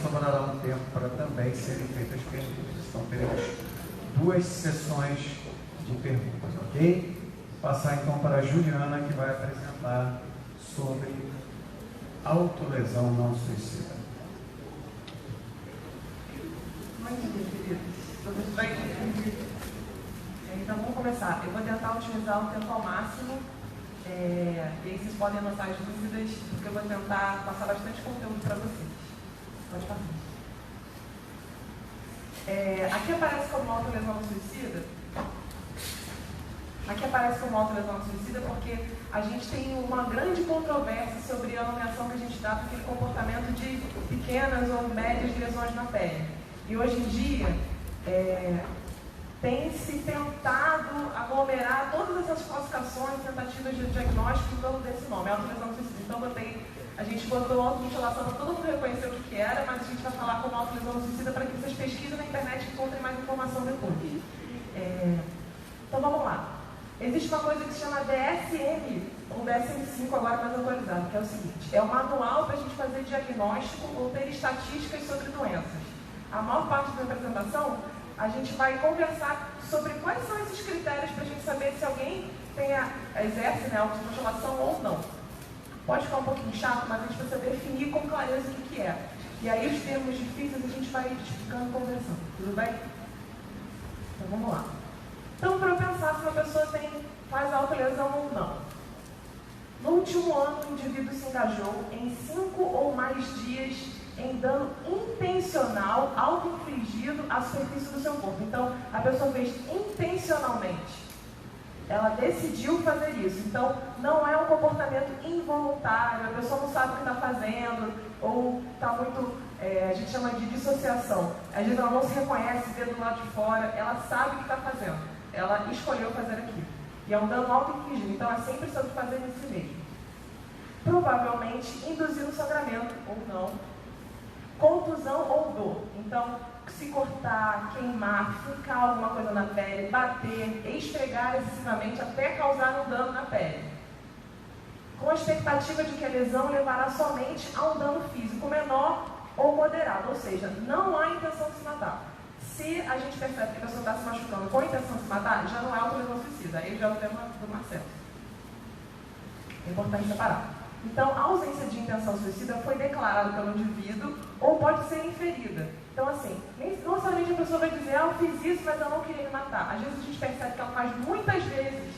sobrará um tempo para também serem feitas perguntas. Então, teremos 2 sessões de perguntas, ok? Vou passar então para a Juliana, que vai apresentar sobre autolesão não suicida. Muito bem, queridos. Todos bem? Então, vamos começar. Eu vou tentar utilizar o tempo ao máximo. E aí vocês podem anotar as dúvidas, porque eu vou tentar passar bastante conteúdo para vocês. Pode passar. Aqui aparece como autolesão suicida. Aqui aparece como autolesão suicida porque a gente tem uma grande controvérsia sobre a nomeação que a gente dá para aquele comportamento de pequenas ou médias lesões na pele. E hoje em dia, tem se tentado aglomerar todas essas classificações, tentativas de diagnóstico em torno desse nome, autolesão suicida. Então, a gente botou automutilação para todo mundo reconhecer o que era, mas a gente vai falar como autolesão suicida para que vocês pesquisem na internet e encontrem mais informação depois. Então, vamos lá. Existe uma coisa que se chama DSM, ou DSM-5 agora mais atualizado, que é o seguinte: é um manual para a gente fazer diagnóstico ou ter estatísticas sobre doenças. A maior parte da apresentação, a gente vai conversar sobre quais são esses critérios para a gente saber se alguém exerce automutilação ou não. Pode ficar um pouquinho chato, mas a gente precisa definir com clareza o que é. E aí os termos difíceis a gente vai explicando e conversando. Tudo bem? Então vamos lá. Então, para eu pensar se uma pessoa faz autolesão ou não. No último ano, o indivíduo se engajou em 5 ou mais dias em dano intencional auto-infligido à superfície do seu corpo. Então, a pessoa fez intencionalmente. Ela decidiu fazer isso. Então, não é um comportamento involuntário, a pessoa não sabe o que está fazendo, ou está muito, a gente chama de dissociação. Às vezes ela não se reconhece, vê do lado de fora, ela sabe o que está fazendo. Ela escolheu fazer aquilo. E é um dano auto-infligido, então é sempre sobre fazer em si mesmo. Provavelmente, induzir o sangramento ou não. Contusão ou dor. Então, se cortar, queimar, fincar alguma coisa na pele, bater, esfregar excessivamente até causar um dano na pele. Com a expectativa de que a lesão levará somente a um dano físico menor ou moderado, ou seja, não há intenção de se matar. Se a gente percebe que a pessoa está se machucando com a intenção de se matar, já não é autolesão suicida, aí já é o tema do Marcelo. É importante separar. Então, a ausência de intenção suicida foi declarada pelo indivíduo ou pode ser inferida. Então, assim, não somente a pessoa vai dizer, eu fiz isso, mas eu não queria me matar. Às vezes a gente percebe que ela faz muitas vezes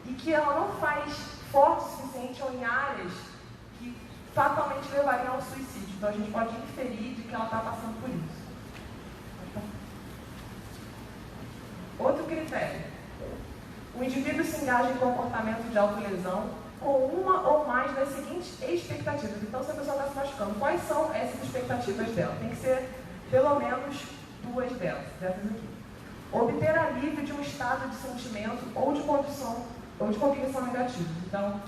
e que ela não faz forte o suficiente ou em áreas que fatalmente levariam ao suicídio. Então, a gente pode inferir de que ela está passando por isso. Outro critério. O indivíduo se engaja em comportamento de autolesão com uma ou mais das seguintes expectativas. Então, se a pessoa está se machucando, quais são essas expectativas dela? Tem que ser pelo menos 2 delas, dessas aqui. Obter alívio de um estado de sentimento ou de cognição negativa. Então,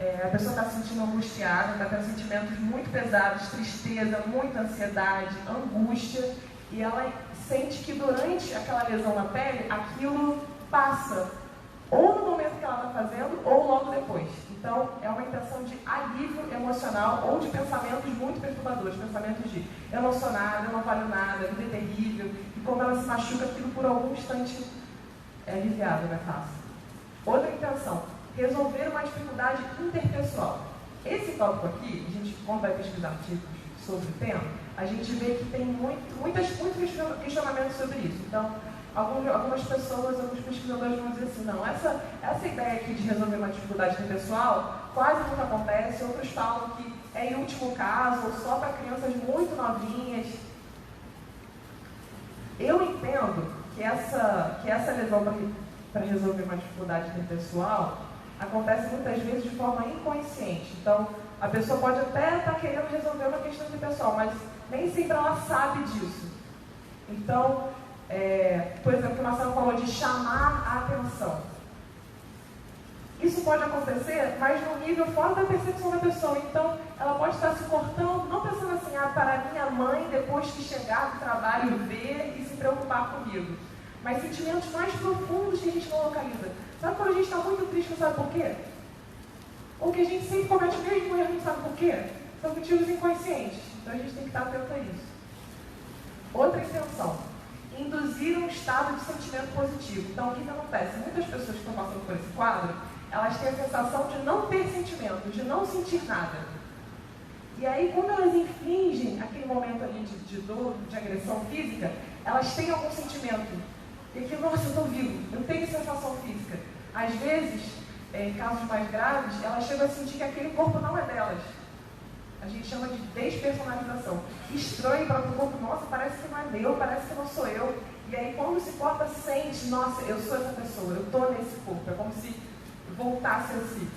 a pessoa está se sentindo angustiada, está tendo sentimentos muito pesados, tristeza, muita ansiedade, angústia, e ela sente que durante aquela lesão na pele, aquilo passa, ou no momento que ela está fazendo, ou logo depois. Então, é uma intenção de alívio emocional ou de pensamentos muito perturbadores, pensamentos de eu não sou nada, eu não valho nada, a vida é terrível, e quando ela se machuca, aquilo por algum instante é aliviado, não é fácil. Outra intenção, resolver uma dificuldade interpessoal. Esse tópico aqui, a gente, quando vai pesquisar artigos sobre o tema, a gente vê que tem muitos questionamentos sobre isso. Então, algumas pessoas, alguns pesquisadores vão dizer assim, não, essa ideia aqui de resolver uma dificuldade interpessoal quase nunca acontece. Outros falam que é em último caso, ou só para crianças muito novinhas. Eu entendo que essa lesão para resolver uma dificuldade interpessoal acontece muitas vezes de forma inconsciente. Então, a pessoa pode até estar querendo resolver uma questão interpessoal, mas nem sempre ela sabe disso. Então, por exemplo, o Marcelo falou de chamar a atenção. Isso pode acontecer, mas no nível fora da percepção da pessoa. Então, ela pode estar se cortando, não pensando assim, para minha mãe, depois que chegar do trabalho, ver e se preocupar comigo. Mas sentimentos mais profundos que a gente não localiza. Sabe quando a gente está muito triste, não sabe por quê? Ou que a gente sempre comete o mesmo erro, não sabe por quê? São motivos inconscientes. Então a gente tem que estar atento a isso. Outra intenção, induzir um estado de sentimento positivo. Então o que acontece? Muitas pessoas que estão passando por esse quadro, elas têm a sensação de não ter sentimento, de não sentir nada. E aí, quando elas infligem aquele momento ali de dor, de agressão física, elas têm algum sentimento. E que, nossa, eu estou vivo, eu tenho sensação física. Às vezes, em casos mais graves, elas chegam a sentir que aquele corpo não é delas. A gente chama de despersonalização. Estranho para o corpo, nossa, parece que não é meu, parece que não sou eu. E aí, quando se corta, sente, nossa, eu sou essa pessoa, eu estou nesse corpo. É como se voltasse a si.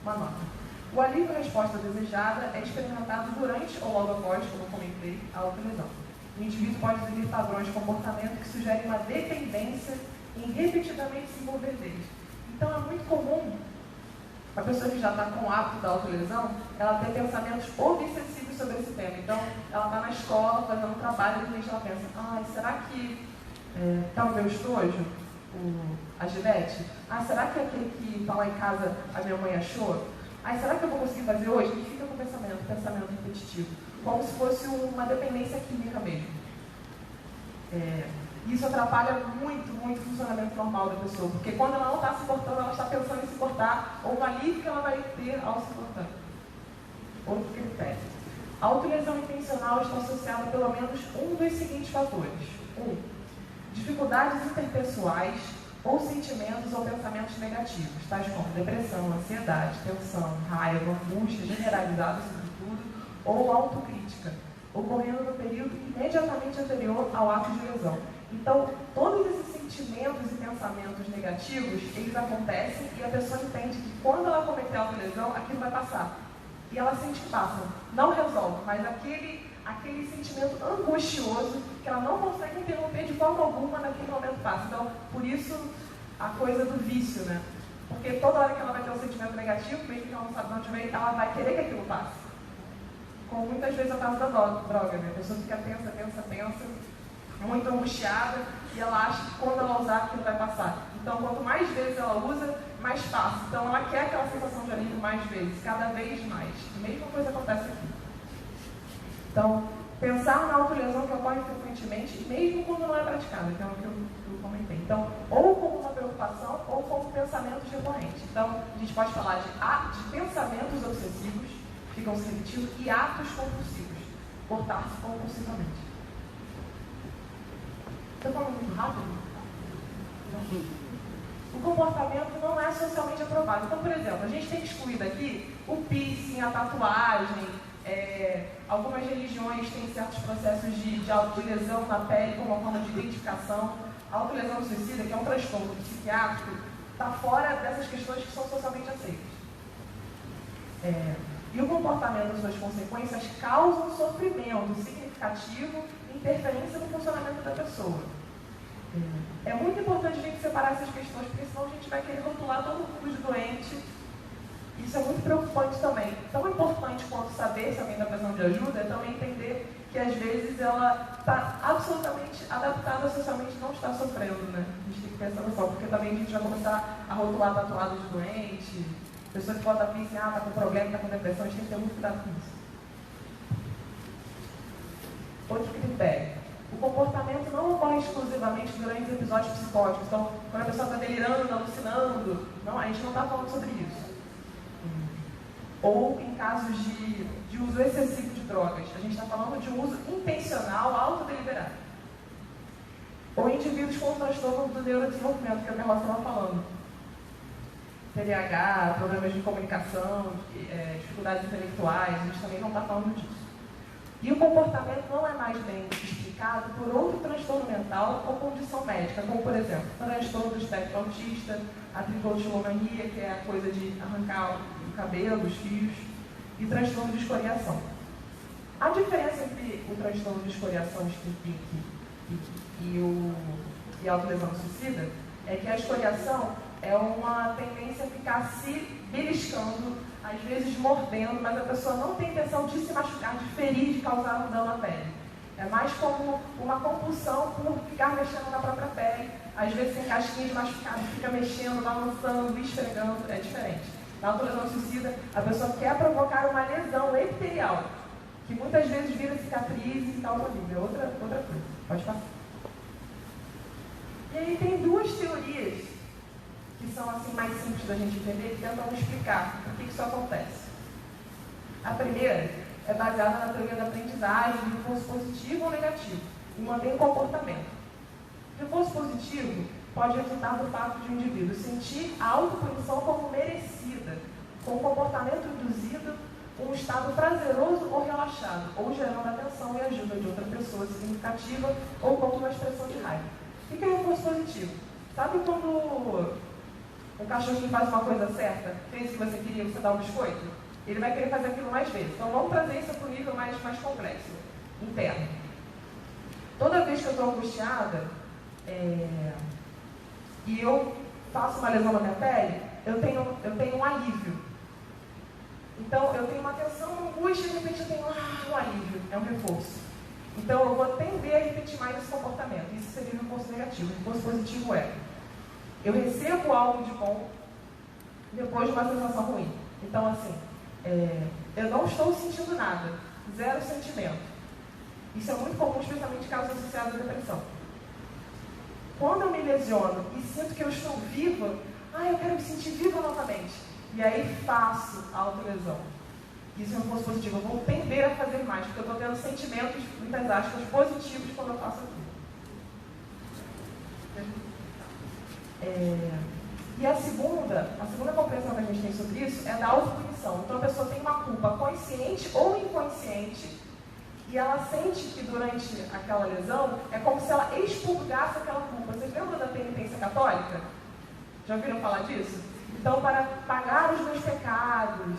Uma nota. O alívio-resposta desejada é experimentado durante ou logo após, como eu comentei, a autolesão. O indivíduo pode exibir padrões de comportamento que sugerem uma dependência em repetidamente se envolver deles. Então, é muito comum a pessoa que já está com o hábito da autolesão, ela ter pensamentos obsessivos sobre esse tema. Então, ela está na escola, fazendo um trabalho, e de repente ela pensa, será que está o meu estojo? A Gillette? Será que aquele que está lá em casa a minha mãe achou? Será que eu vou conseguir fazer hoje? E fica com pensamento repetitivo. Como se fosse uma dependência química mesmo. Isso atrapalha muito o funcionamento normal da pessoa. Porque quando ela não está se cortando, ela está pensando em se cortar, ou o alívio que ela vai ter ao se cortar. Outro critério. A autolesão intencional está associada a pelo menos um dos seguintes fatores. 1. Dificuldades interpessoais ou sentimentos ou pensamentos negativos, tais como depressão, ansiedade, tensão, raiva, angústia generalizada, sobretudo, ou autocrítica, ocorrendo no período imediatamente anterior ao ato de lesão. Então, todos esses sentimentos e pensamentos negativos, eles acontecem e a pessoa entende que quando ela cometer a autolesão, aquilo vai passar. E ela sente que passa. Não resolve, mas aquele sentimento angustioso que ela não consegue interromper de forma alguma naquele momento passa. Então, por isso, a coisa do vício, né? Porque toda hora que ela vai ter um sentimento negativo, mesmo que ela não sabe de onde vem, ela vai querer que aquilo passe. Como muitas vezes é o caso da droga, né? A pessoa fica tensa, muito angustiada, e ela acha que quando ela usar aquilo vai passar. Então, quanto mais vezes ela usa, mais passa. Então, ela quer aquela sensação de alívio mais vezes, cada vez mais. A mesma coisa acontece aqui. Então, pensar na autolesão que ocorre frequentemente, mesmo quando não é praticada, que é o que eu comentei. Então, ou como uma preocupação, ou como pensamentos recorrentes. Então, a gente pode falar de pensamentos obsessivos, que ficam se repetindo, e atos compulsivos, cortar-se compulsivamente. Estou falando muito rápido? Não. O comportamento não é socialmente aprovado. Então, por exemplo, a gente tem excluído aqui o piercing, a tatuagem. Algumas religiões têm certos processos de autolesão na pele como uma forma de identificação. A autolesão suicida, que é um transtorno psiquiátrico, está fora dessas questões que são socialmente aceitas. E o comportamento e suas consequências causam sofrimento significativo e interferência no funcionamento da pessoa. É muito importante a gente separar essas questões, porque senão a gente vai querer rotular todo mundo de doente. Isso é muito preocupante também. Tão importante quanto saber se alguém está precisando de ajuda é também entender que às vezes ela está absolutamente adaptada socialmente e não está sofrendo, né? A gente tem que ter essa noção, porque também a gente vai começar a rotular tatuado de doente, pessoa que bota piercing, está com problema, está com depressão, a gente tem que ter muito cuidado com isso. Outro critério. O comportamento não ocorre exclusivamente durante episódios psicóticos. Então, quando a pessoa está delirando, alucinando, não, a gente não está falando sobre isso. Ou em casos de uso excessivo de drogas. A gente está falando de um uso intencional, autodeliberado. Ou indivíduos com transtorno do neurodesenvolvimento, que é o que a Rosa estava falando. TDAH, problemas de comunicação, dificuldades intelectuais, a gente também não está falando disso. E o comportamento não é mais bem explicado por outro transtorno mental ou condição médica, como, por exemplo, transtorno do espectro autista, a tricotilomania, que é a coisa de arrancar o cabelo, os fios, e transtorno de escoriação. A diferença entre o transtorno de escoriação e a autolesão suicida é que a escoriação é uma tendência a ficar se beliscando, às vezes mordendo, mas a pessoa não tem intenção de se machucar, de ferir, de causar um dano à pele. É mais como uma compulsão por ficar mexendo na própria pele, às vezes sem casquinha de machucado, fica mexendo, balançando, esfregando, é diferente. Na autolesão suicida, a pessoa quer provocar uma lesão epitelial, que muitas vezes vira cicatriz e causa alívio. É outra coisa. Pode passar. E aí tem duas teorias que são assim mais simples da gente entender, que tentam explicar por que isso acontece. A primeira é baseada na teoria da aprendizagem, de reforço positivo ou negativo, e mantém o comportamento. Reforço positivo pode resultar do fato de um indivíduo sentir a autopunição como merecida, com o comportamento induzido um estado prazeroso ou relaxado, ou gerando atenção e ajuda de outra pessoa significativa, ou como uma expressão de raiva. O que é reforço positivo? Sabe quando um cachorrinho faz uma coisa certa, fez o que você queria, você dá um biscoito? Ele vai querer fazer aquilo mais vezes. Então vamos trazer isso para o nível mais complexo, interno. Toda vez que eu estou angustiada, e eu faço uma lesão na minha pele, eu tenho um alívio. Então, eu tenho uma tensão, uma angústia, e de repente eu tenho um alívio, é um reforço. Então, eu vou tender a repetir mais esse comportamento. Isso seria um reforço negativo. O reforço positivo é: eu recebo algo de bom depois de uma sensação ruim. Então, assim, eu não estou sentindo nada, zero sentimento. Isso é muito comum, especialmente em casos associados à depressão. Quando eu me lesiono e sinto que eu estou viva, eu quero me sentir viva novamente. E aí faço a autolesão. Isso é um reforço positivo. Eu vou tender a fazer mais, porque eu estou tendo sentimentos, muitas aspas, positivos quando eu faço aquilo. E a segunda compreensão que a gente tem sobre isso é da autopunição. Então a pessoa tem uma culpa consciente ou inconsciente, e ela sente que durante aquela lesão é como se ela expurgasse aquela culpa. Vocês lembram da penitência católica? Já ouviram falar disso? Então, para pagar os meus pecados,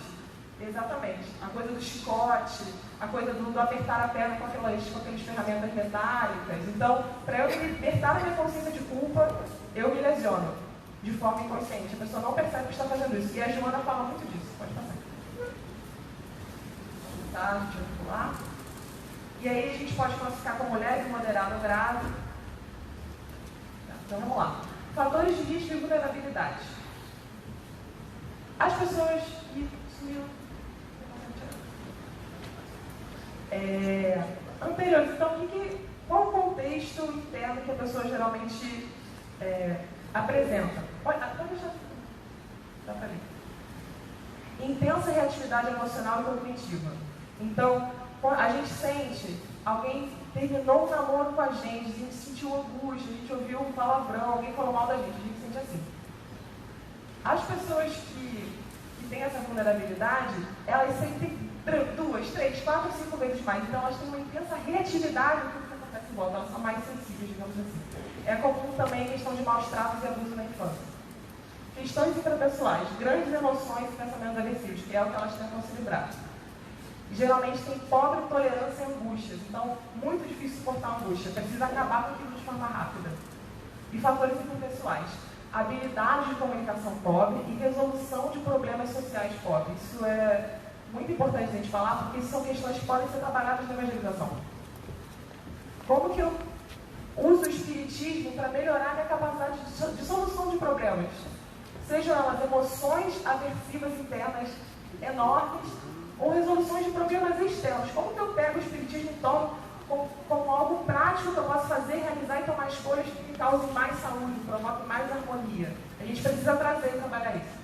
exatamente, a coisa do chicote, a coisa do apertar a perna com aquelas ferramentas metálicas. Então, para eu me libertar da minha consciência de culpa, eu me lesiono de forma inconsciente. A pessoa não percebe que está fazendo isso. E a Joana fala muito disso. Pode passar. Tá? Deixa eu pular. E aí a gente pode classificar como leve, moderado ou grave. Tá, então vamos lá. Fatores de risco e vulnerabilidade. As pessoas que sumiu. Anteriores, então, qual o contexto interno que a pessoa geralmente apresenta? Pode deixar. Dá para ler. Intensa reatividade emocional e cognitiva. Então, a gente sente, alguém terminou um namoro com a gente sentiu angústia, a gente ouviu um palavrão, alguém falou mal da gente sente assim. As pessoas que têm essa vulnerabilidade, elas sentem 2, 3, 4, 5 vezes mais. Então, elas têm uma intensa reatividade do que acontece em volta. Elas são mais sensíveis, digamos assim. É comum também a questão de maus tratos e abuso na infância. Questões intrapessoais, grandes emoções e pensamentos agressivos, que é o que elas tentam se livrar. Geralmente tem pobre tolerância a angústias. Então, muito difícil suportar a angústia. Precisa acabar com aquilo de forma rápida. E fatores interpessoais. Habilidade de comunicação pobre e resolução de problemas sociais pobres. Isso é muito importante a gente falar, porque isso são questões que podem ser trabalhadas na evangelização. Como que eu uso o espiritismo para melhorar a minha capacidade de solução de problemas? Sejam elas emoções aversivas internas enormes ou resoluções de problemas externos. Como que eu pego o espiritismo, então, como algo prático que eu posso fazer, realizar e tomar escolhas que me causem mais saúde, provoquem mais harmonia? A gente precisa trazer e trabalhar isso.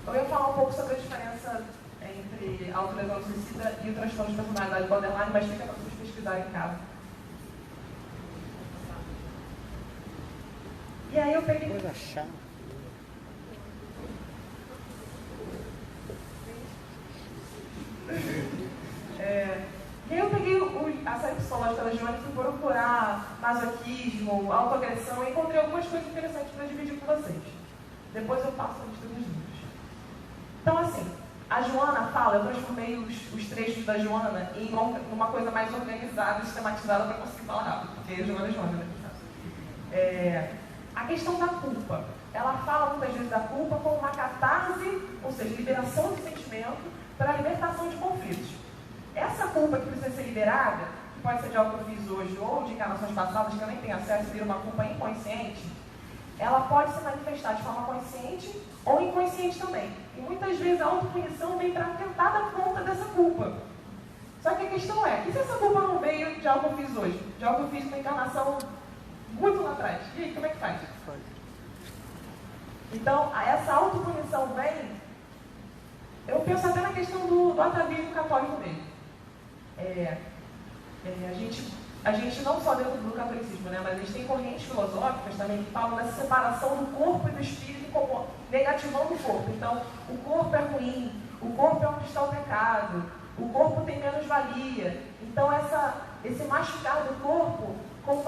Eu ia falar um pouco sobre a diferença entre autolesão suicida e o transtorno de personalidade borderline, mas fica para vocês pesquisarem em casa. E aí eu peguei... Coisa chata. E aí eu peguei a série psicológica da Joana e fui procurar masoquismo, autoagressão e encontrei algumas coisas interessantes para dividir com vocês. Depois eu passo a lista dos livros. Então, assim, a Joana fala, eu transformei os trechos da Joana em uma coisa mais organizada e sistematizada para conseguir falar rápido, porque a Joana é Joana, né? A questão da culpa. Ela fala muitas vezes da culpa como uma catarse, ou seja, liberação de sentimento para a libertação de conflitos. Essa culpa que precisa ser liberada, que pode ser de algo que eu fiz hoje ou de encarnações passadas, que eu nem tenho acesso, vira uma culpa inconsciente, ela pode se manifestar de forma consciente ou inconsciente também. E muitas vezes a autopunição vem para tentar dar conta dessa culpa. Só que a questão é, e se essa culpa não veio de algo que eu fiz hoje? De algo que eu fiz na encarnação muito lá atrás? E aí, como é que faz? Então, essa autopunição vem, eu penso até na questão do atavismo católico mesmo. A gente não só dentro do catolicismo, né, mas a gente tem correntes filosóficas também que falam dessa separação do corpo e do espírito como negativando o corpo. Então, o corpo é ruim, o corpo é onde está o pecado, o corpo tem menos valia. Então, esse machucar do corpo como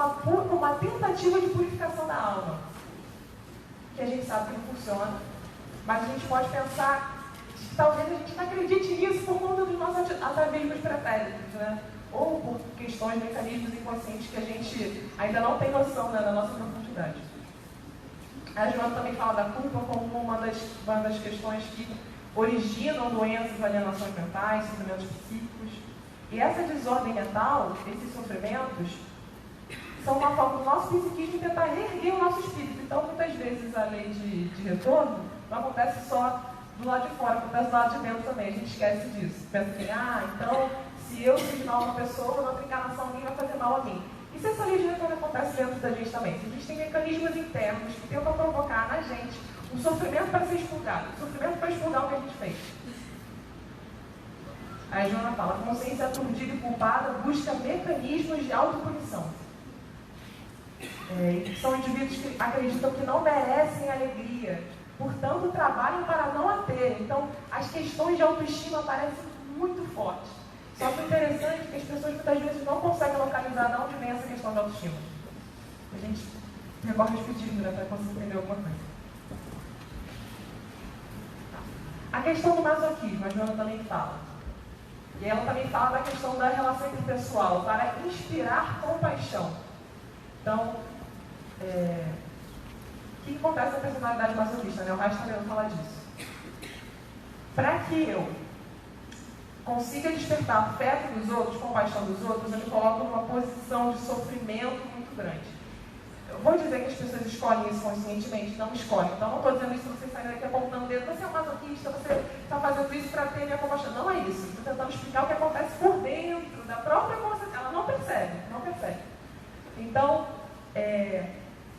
uma tentativa de purificação da alma, que a gente sabe que não funciona, mas a gente pode pensar que talvez a gente não acredite nisso por conta dos nossos atavismos pretéritos, né? Ou por questões, mecanismos inconscientes que a gente ainda não tem noção, né, da nossa profundidade. A Joana também fala da culpa como uma das questões que originam doenças, alienações mentais, sofrimentos psíquicos. E essa desordem mental, esses sofrimentos, são uma forma do nosso psiquismo tentar reerguer o nosso espírito. Então, muitas vezes, a lei de retorno não acontece só do lado de fora, acontece do lado de dentro também. A gente esquece disso. Pensa que, então, se eu fiz mal a uma pessoa, na outra encarnação alguém vai fazer mal a mim. E se essa lei de retorno acontece dentro da gente também? Se a gente tem mecanismos internos que tentam provocar na gente um sofrimento para ser expurgado, um sofrimento para expurgar o que a gente fez. Aí a Joana fala, a consciência aturdida e culpada busca mecanismos de autopunição. São indivíduos que acreditam que não merecem alegria, portanto trabalham para não a terem. Então, as questões de autoestima aparecem muito fortes. Só que o interessante é que as pessoas muitas vezes não conseguem localizar de onde vem essa questão de autoestima. A gente recorre aos pedidos, né, para conseguir entender alguma coisa. A questão do masoquismo, a Joana também fala. E ela também fala da questão da relação interpessoal, para inspirar compaixão. Então, o que acontece na personalidade masoquista, né? O Reich também vai falar disso. Para que eu consiga despertar afeto dos outros, compaixão dos outros, eu me coloco numa posição de sofrimento muito grande. Eu vou dizer que as pessoas escolhem isso conscientemente? Não escolhem. Então, não estou dizendo isso para vocês saírem daqui apontando o dedo. Você é um masoquista, você está fazendo isso para ter minha compaixão. Não é isso. Estou tentando explicar o que acontece por dentro da própria consciência. Ela não percebe, não percebe. Então,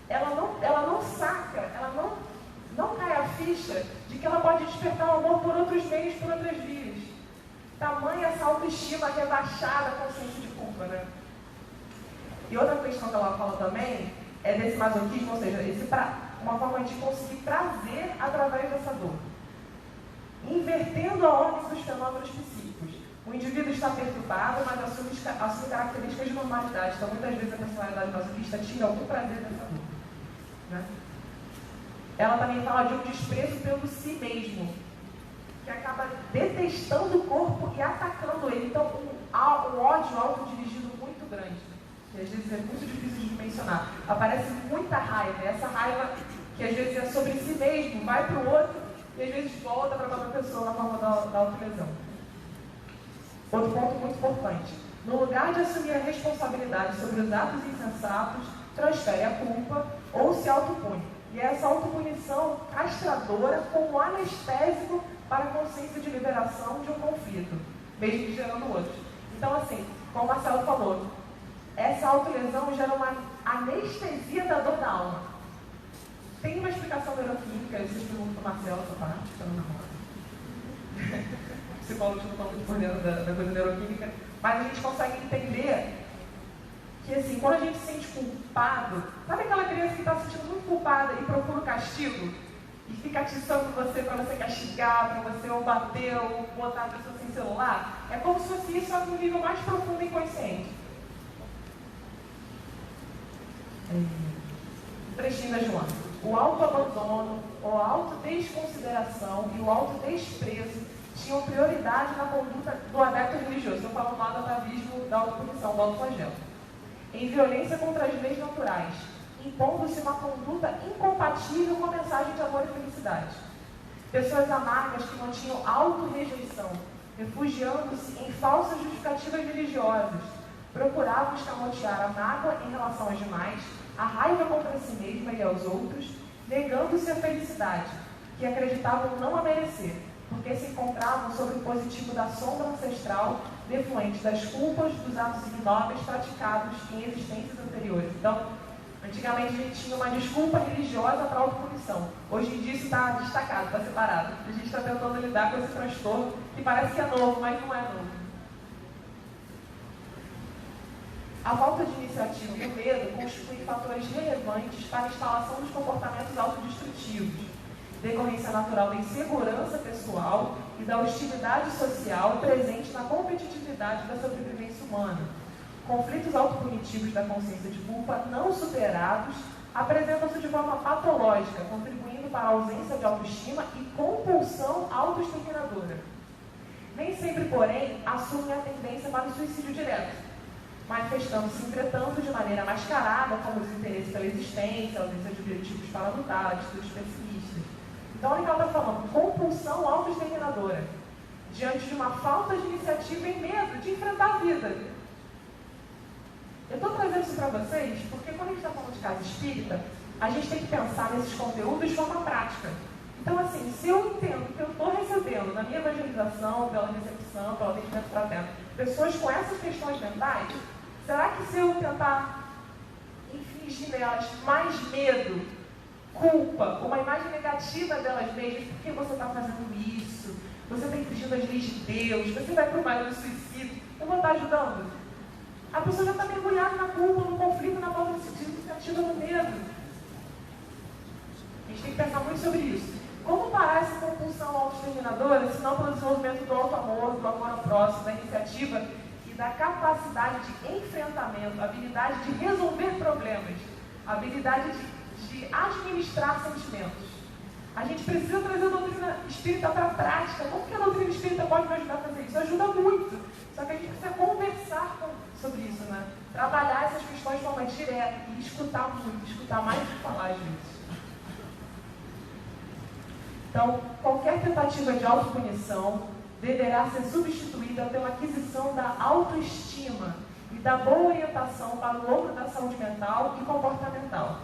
ela não saca, ela não cai a ficha de que ela pode despertar o amor por outros meios, por outras vias. Tamanha essa autoestima rebaixada, consciente de culpa, né? E outra questão que ela fala também é desse masoquismo, ou seja, uma forma de conseguir prazer através dessa dor. Invertendo a ordem dos fenômenos psíquicos. O indivíduo está perturbado, mas assume características de normalidade. Então, muitas vezes a personalidade masoquista tira algum prazer dessa dor. Né? Ela também fala de um desprezo pelo si mesmo, que acaba detestando o corpo e atacando ele. Então, um ódio autodirigido muito grande, que às vezes é muito difícil de mencionar. Aparece muita raiva, essa raiva que às vezes é sobre si mesmo, vai para o outro e às vezes volta para outra pessoa na forma da autolesão. Outro ponto muito importante. No lugar de assumir a responsabilidade sobre os atos insensatos, transfere a culpa ou se autopune. E é essa autopunição castradora como anestésico para a consciência de liberação de um conflito, mesmo que gerando outros. Então, assim, como o Marcelo falou, essa autolesão gera uma anestesia da dor da alma. Tem uma explicação neuroquímica, vocês perguntam para o Marcelo, essa parte, que eu não namoro. Psicólogos não estão muito por dentro da coisa neuroquímica, mas a gente consegue entender que, assim, quando a gente se sente culpado, sabe aquela criança que está se sentindo muito culpada e procura o castigo? E fica atiçando você para você castigar, para você ou bater, ou botar a pessoa sem celular? É como se fosse isso, só que no nível mais profundo e inconsciente. Trechinho da Joana. O autoabandono, a autodesconsideração e o autodesprezo tinham prioridade na conduta do adepto religioso. Estou falando lá do atavismo, da autopunição, do autoflagelo. Em violência contra as leis naturais, impondo-se uma conduta incompatível com a mensagem de amor e felicidade. Pessoas amargas que não tinham autorrejeição, refugiando-se em falsas justificativas religiosas, procuravam escamotear a mágoa em relação aos demais, a raiva contra si mesma e aos outros, negando-se a felicidade, que acreditavam não a merecer, porque se encontravam sob o positivo da sombra ancestral, defluente das culpas dos atos ignóbeis praticados em existências anteriores. Então, antigamente a gente tinha uma desculpa religiosa para a autopunição. Hoje em dia isso está destacado, está separado. A gente está tentando lidar com esse transtorno que parece que é novo, mas não é novo. A falta de iniciativa e o medo constituem fatores relevantes para a instalação dos comportamentos autodestrutivos, decorrência natural da insegurança pessoal e da hostilidade social presente na competitividade da sobrevivência humana. Conflitos autopunitivos da consciência de culpa não superados apresentam-se de forma patológica, contribuindo para a ausência de autoestima e compulsão autoexterminadora. Nem sempre, porém, assumem a tendência para o suicídio direto, manifestando-se, entretanto, de maneira mascarada, como o desinteresse pela existência, a ausência de objetivos para lutar, atitudes pessimistas. Então, olha o que ela está falando, compulsão autoexterminadora, diante de uma falta de iniciativa e medo de enfrentar a vida. Eu estou trazendo isso para vocês porque quando a gente está falando de casa espírita, a gente tem que pensar nesses conteúdos de forma prática. Então, assim, se eu entendo que eu estou recebendo na minha evangelização, pela recepção, pelo atendimento fraterno, pessoas com essas questões mentais, será que se eu tentar infligir nelas mais medo, culpa, uma imagem negativa delas mesmas, por que você está fazendo isso? Você está infringindo as leis de Deus, você vai para o meio do suicídio, eu vou estar ajudando? A pessoa já está mergulhada na culpa, no conflito, na falta de iniciativa, no medo. A gente tem que pensar muito sobre isso. Como parar essa compulsão autoexterminadora, se não pelo desenvolvimento do auto-amor, do amor ao próximo, da iniciativa e da capacidade de enfrentamento, habilidade de resolver problemas, habilidade de administrar sentimentos. A gente precisa trazer a doutrina espírita para a prática. Como que a doutrina espírita pode me ajudar a fazer isso? Ajuda muito. Só que a gente precisa conversar sobre isso, né? Trabalhar essas questões de forma direta e escutar muito, escutar mais do que falar às vezes. Então, qualquer tentativa de autopunição deverá ser substituída pela aquisição da autoestima e da boa orientação para o logro da saúde mental e comportamental.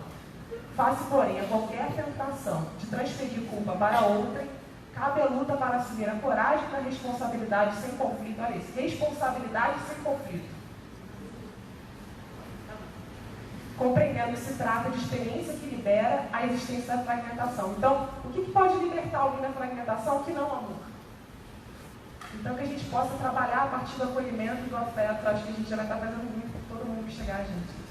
Face, porém, a qualquer tentação de transferir culpa para outrem, cabe a luta para assumir a coragem da responsabilidade sem conflito. Olha isso, responsabilidade sem conflito. Compreendendo que se trata de experiência que libera a existência da fragmentação. Então, o que pode libertar alguém da fragmentação que não amor? Então, que a gente possa trabalhar a partir do acolhimento e do afeto. Acho que a gente já vai estar fazendo muito por todo mundo que chegar a gente.